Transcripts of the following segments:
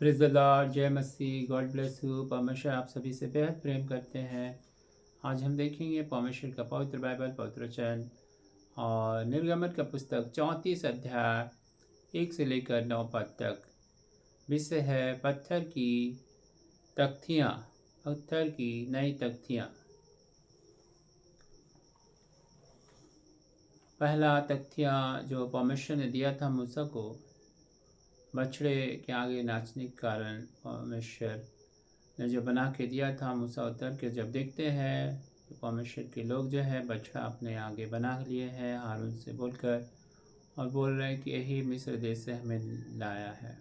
Praise the Lord, जय मसीह, God bless you. परमेश्वर आप सभी से बेहद प्रेम करते हैं। आज हम देखेंगे परमेश्वर का पवित्र बाइबल, पवित्र वचन और निर्गमन का पुस्तक 34 अध्याय 1 से लेकर 9 पद तक। विषय है पत्थर की तख्तियाँ, पत्थर की नई तख्तियाँ। पहला तख्तियाँ जो परमेश्वर ने दिया था मूसा को, बछड़े के आगे नाचने के कारण परमेश्वर ने जो बना के दिया था, मूसा उतर के जब देखते हैं तो परमेश्वर के लोग जो है बछड़ा अपने आगे बना लिए हैं हारून से बोलकर, और बोल रहे हैं कि यही मिस्र देश से हमें लाया है।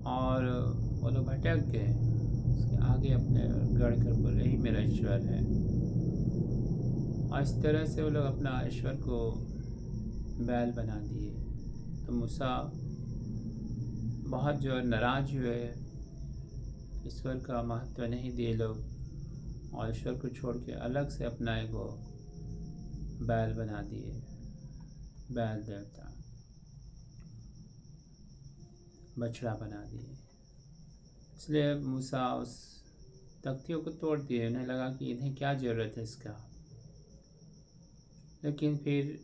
और वो लोग भटक गए, उसके आगे अपने गढ़ कर बोले यही मेरा ईश्वर है। और इस तरह से वो लोग अपना ईश्वर को बैल बना दिए। तो मूसा बहुत जो नाराज हुए, ईश्वर का महत्व नहीं दिए लोग, और ईश्वर को छोड़ के अलग से अपना एगो बैल बना दिए, बैल देवता, बछड़ा बना दिए। इसलिए मूसा उस तख्तियों को तोड़ दिए। उन्हें लगा कि इन्हें क्या ज़रूरत है इसका, लेकिन फिर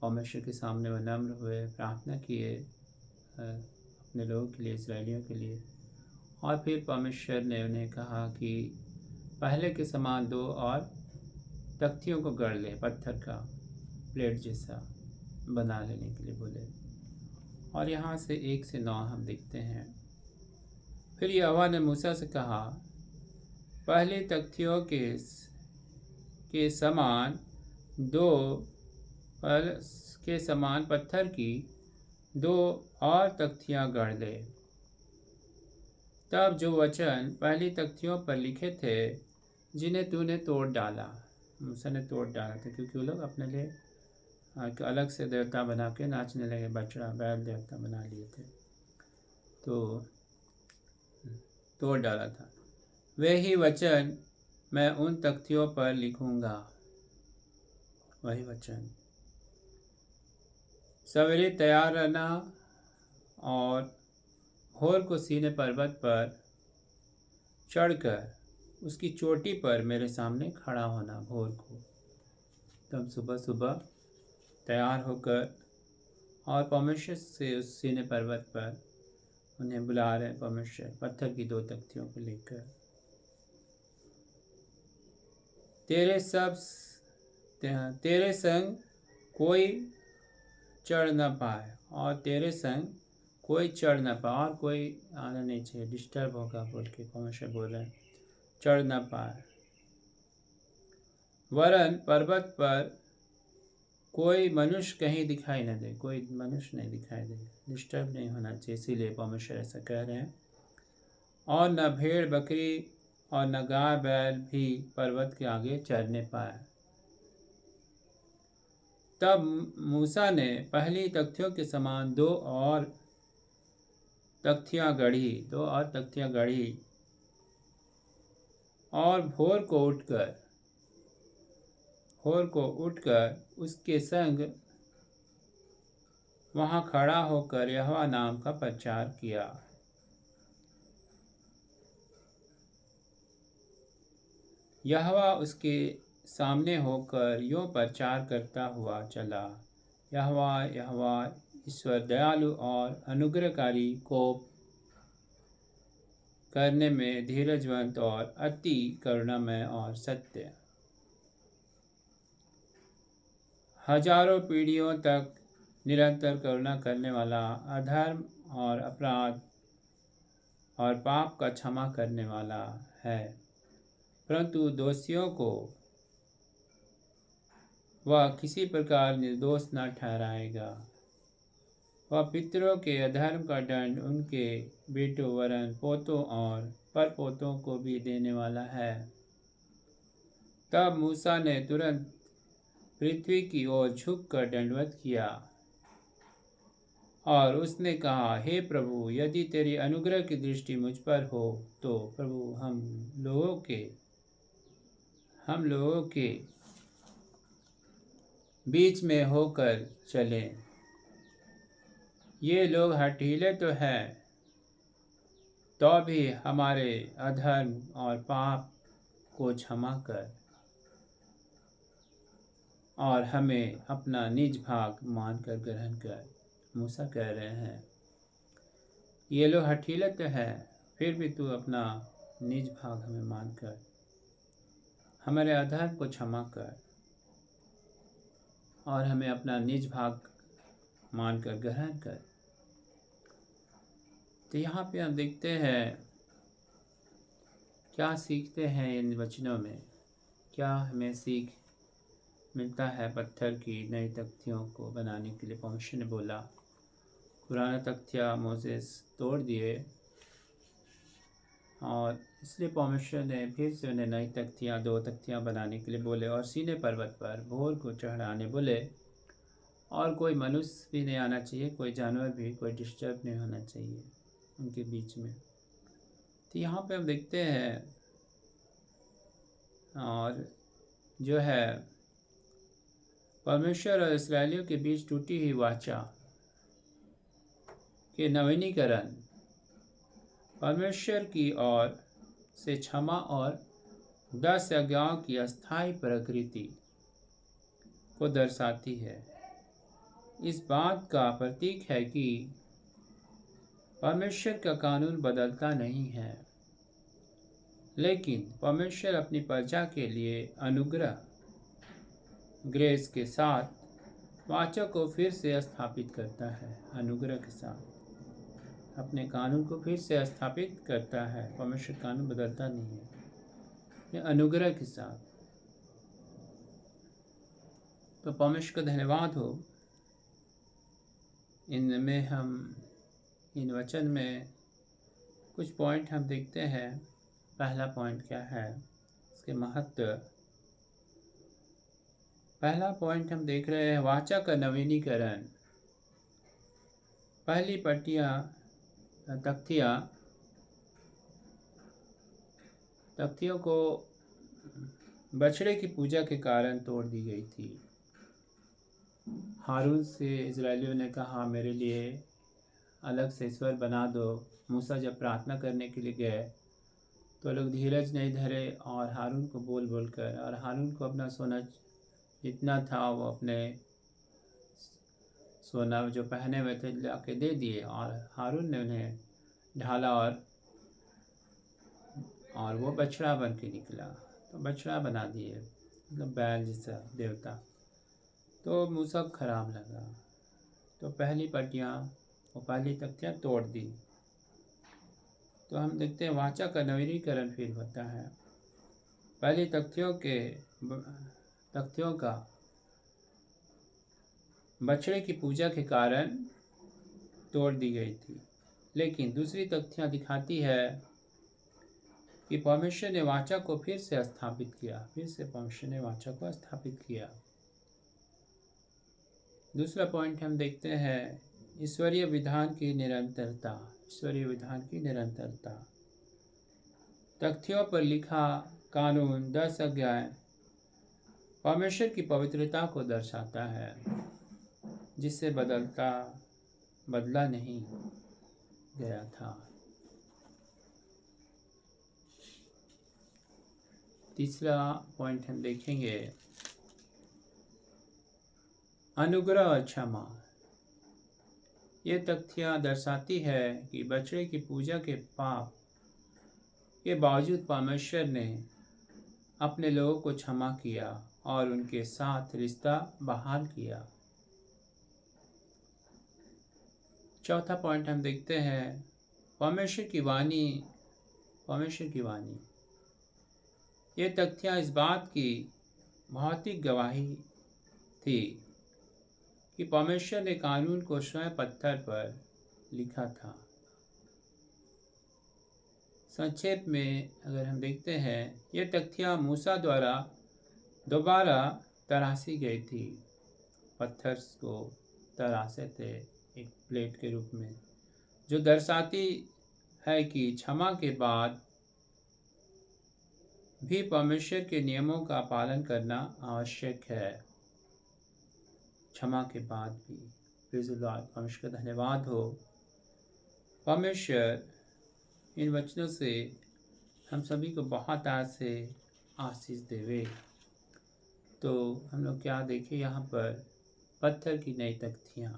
परमेश्वर के सामने वो नम्र हुए, प्रार्थना किए अपने लोगों के लिए, इस्राएलियों के लिए। और फिर परमेश्वर ने उन्हें कहा कि पहले के समान दो और तख्तियों को गढ़ ले, पत्थर का प्लेट जैसा बना लेने के लिए बोले। और यहाँ से 1 से 9 हम देखते हैं। फिर यहोवा ने मूसा से कहा, पहली तख्तियों के समान दो पल के समान पत्थर की 2 और तख्तियाँ गढ़ ले। तब जो वचन पहली तख्तियों पर लिखे थे, जिन्हें तूने तोड़ डाला, मूसा ने तोड़ डाला था, क्योंकि वो लोग अपने लिए अलग से देवता बना के नाचने लगे, बछड़ा बैल देवता बना लिए थे, तो तोड़ डाला था। वे ही वचन मैं उन तख्तियों पर लिखूंगा। वही वचन। सवेरे तैयार रहना और भोर को सीने पर्वत पर चढ़कर उसकी चोटी पर मेरे सामने खड़ा होना। भोर को तब सुबह सुबह तैयार होकर, और परमेश्वर से उस सीने पर्वत पर उन्हें बुला रहे परमेश्वर, पत्थर की 2 तख्तियों को लेकर। तेरे संग कोई चढ़ न पाए, और तेरे संग कोई चढ़ न पाए, और कोई आना नहीं चाहिए, डिस्टर्ब होगा बोल के परमेश्वर बोल रहे हैं, चढ़ न पाए। वरन पर्वत पर कोई मनुष्य कहीं दिखाई न दे, कोई मनुष्य नहीं दिखाई दे, डिस्टर्ब नहीं होना चाहिए, इसीलिए परमेश्वर ऐसा कह रहे हैं। और न भेड़ बकरी और न गाय बैल भी पर्वत के आगे चरने पाए। तब मूसा ने पहली तख्तियों के समान 2 और तख्तियाँ गढ़ी, और भोर को उठकर उसके संग वहाँ खड़ा होकर यहोवा नाम का प्रचार किया। यहोवा उसके सामने होकर यूँ प्रचार करता हुआ चला, यहोवा यहोवा ईश्वर दयालु और अनुग्रहकारी, कोप करने में धीरजवंत और अति करुणामय और सत्य, हजारों पीढ़ियों तक निरंतर करुणा करने वाला, अधर्म और अपराध और पाप का क्षमा करने वाला है। परंतु दोषियों को वह किसी प्रकार निर्दोष न ठहराएगा। वह पितरों के अधर्म का दंड उनके बेटों वरन पोतों और परपोतों को भी देने वाला है। तब मूसा ने तुरंत पृथ्वी की ओर झुककर दंडवत किया, और उसने कहा, हे प्रभु, यदि तेरी अनुग्रह की दृष्टि मुझ पर हो तो प्रभु हम लोगों के बीच में होकर चलें। ये लोग हठीले तो हैं, तो भी हमारे अधर्म और पाप को क्षमा कर और हमें अपना निज भाग मानकर ग्रहण कर। मूसा कह रहे हैं, ये लोग हठीले तो हैं, फिर भी तू अपना निज भाग हमें मानकर हमारे अधर्म को क्षमा कर और हमें अपना निज भाग मानकर ग्रहण कर। तो यहाँ पे हम देखते हैं क्या सीखते हैं इन वचनों में, क्या हमें सीख मिलता है। पत्थर की नई तख्तियों को बनाने के लिए परमेश्वर ने बोला, पुराना तख्तियाँ मोसेस तोड़ दिए और इसलिए परमेश्वर ने फिर से उन्हें नई तख्तियाँ, 2 तख्तियाँ बनाने के लिए बोले और सीने पर्वत पर भोर को चढ़ाने बोले। और कोई मनुष्य भी नहीं आना चाहिए, कोई जानवर भी, कोई डिस्टर्ब नहीं होना चाहिए उनके बीच में। तो यहाँ पे हम देखते हैं और जो है परमेश्वर और इस्राएलियों के बीच टूटी हुई वाचा के नवीनीकरण, परमेश्वर की ओर से क्षमा और 10 आज्ञाओं की अस्थायी प्रकृति को दर्शाती है। इस बात का प्रतीक है कि परमेश्वर का कानून बदलता नहीं है, लेकिन परमेश्वर अपनी प्रजा के लिए अनुग्रह, ग्रेस के साथ वाचा को फिर से स्थापित करता है। अनुग्रह के साथ अपने कानून को फिर से स्थापित करता है। परमेश्वर कानून बदलता नहीं है, ये अनुग्रह के साथ। तो परमेश्वर का धन्यवाद हो। इनमें हम इन वचन में कुछ पॉइंट हम देखते हैं। पहला पॉइंट क्या है, इसके महत्व। पहला पॉइंट हम देख रहे हैं, वाचा का नवीनीकरण। पहली तख्तियों को बछड़े की पूजा के कारण तोड़ दी गई थी। हारून से इजरायलियों ने कहा, मेरे लिए अलग से ईश्वर बना दो। मूसा जब प्रार्थना करने के लिए गए तो लोग धीरज नहीं धरे और हारून को बोल बोल कर, और हारून को अपना सोना जितना था वो अपने सोना जो पहने हुए थे ला के दे दिए और हारून ने उन्हें ढाला और वो बछड़ा बन के निकला। तो बछड़ा बना दिए, मतलब बैल जैसा देवता। तो मूसा को खराब लगा, तो पहली तख्तियाँ तोड़ दी। तो हम देखते हैं वाचा का नवीनीकरण फिर होता है। पहली तख्तियों का बछड़े की पूजा के कारण तोड़ दी गई थी, लेकिन दूसरी तख्तियाँ दिखाती है कि परमेश्वर ने वाचा को फिर से स्थापित किया। परमेश्वर ने वाचा को स्थापित किया। दूसरा पॉइंट हम देखते हैं, ईश्वरीय विधान की निरंतरता। तख्तियों पर लिखा कानून, 10 आज्ञाएं परमेश्वर की पवित्रता को दर्शाता है, जिससे बदला नहीं गया था। तीसरा पॉइंट हम देखेंगे, अनुग्रह और क्षमा। ये तख्तियाँ दर्शाती है कि बछड़े की पूजा के पाप के बावजूद परमेश्वर ने अपने लोगों को क्षमा किया और उनके साथ रिश्ता बहाल किया। चौथा पॉइंट हम देखते हैं, परमेश्वर की वाणी। ये तख्तियाँ इस बात की भौतिक गवाही थी कि परमेश्वर ने कानून को स्वयं पत्थर पर लिखा था। संक्षेप में अगर हम देखते हैं, ये तख्तियाँ मूसा द्वारा दोबारा तराशी गई थी। पत्थर को तराशे थे एक प्लेट के रूप में, जो दर्शाती है कि क्षमा के बाद भी परमेश्वर के नियमों का पालन करना आवश्यक है। क्षमा के बाद भी प्रेज़ द लॉर्ड। परमेश्वर का धन्यवाद हो। परमेश्वर इन वचनों से हम सभी को बहुत आज से आशीष देवे। तो हम लोग क्या देखें यहाँ पर पत्थर की नई तख्तियाँ,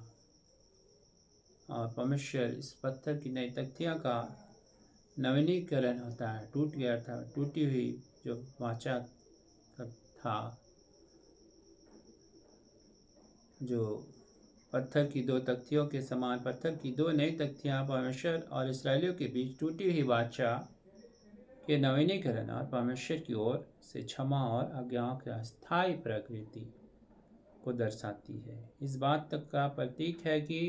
और परमेश्वर इस पत्थर की नई तख्तियाँ का नवीनीकरण होता है। टूट गया था, टूटी हुई जो वाचा था, जो पत्थर की दो तख्तियों के समान, पत्थर की दो नई तख्तियाँ परमेश्वर और इस्राएलियों के बीच टूटी हुई वाचा के नवीनीकरण और परमेश्वर की ओर से क्षमा और आज्ञाओं की अस्थायी प्रकृति को दर्शाती है। इस बात तक का प्रतीक है कि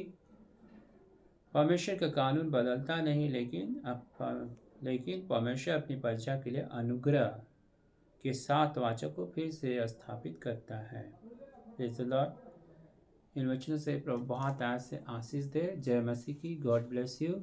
परमेश्वर का कानून बदलता नहीं, लेकिन परमेश्वर अपनी प्रजा के लिए अनुग्रह के साथ वाचा को फिर से स्थापित करता है। Praise the Lord. इन वचनों से प्रभु बहुत आज से आशीष दे। जय मसीह की। God bless you.